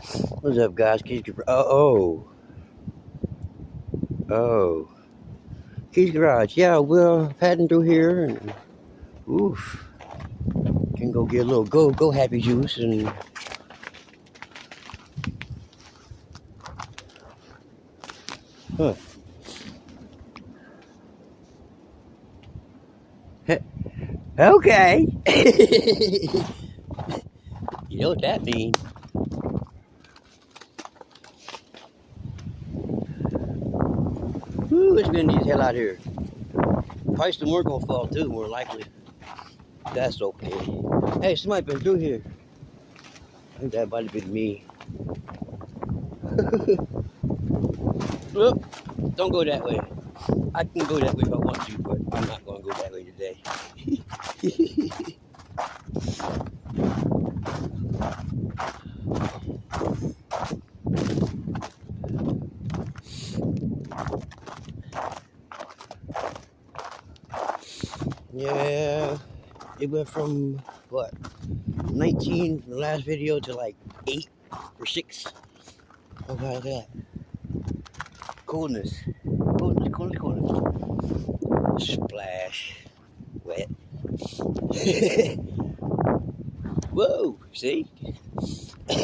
What's up, guys? Oh, Keys Garage. Yeah, we're padding through here, and oof, can go get a little go happy juice and huh. Okay. You know what that means? Ooh, it's windy as hell out here. Price the more gonna fall too, more likely. That's okay. Hey, somebody been through here. I think that might have been me. Look, don't go that way. I can go that way if I want to, but I'm not gonna go that way today. Yeah, it went from what 19 from the last video to like 8 or 6. How about that? Coolness. Splash. Wet. Whoa, see? Yeah,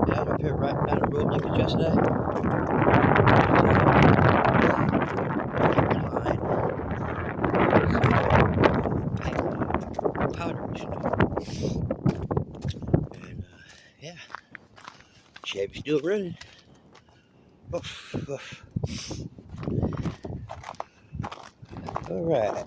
I'm up here right down the road like it's yesterday. Powder, and yeah, Chevy's still running. Oof, oof. All right.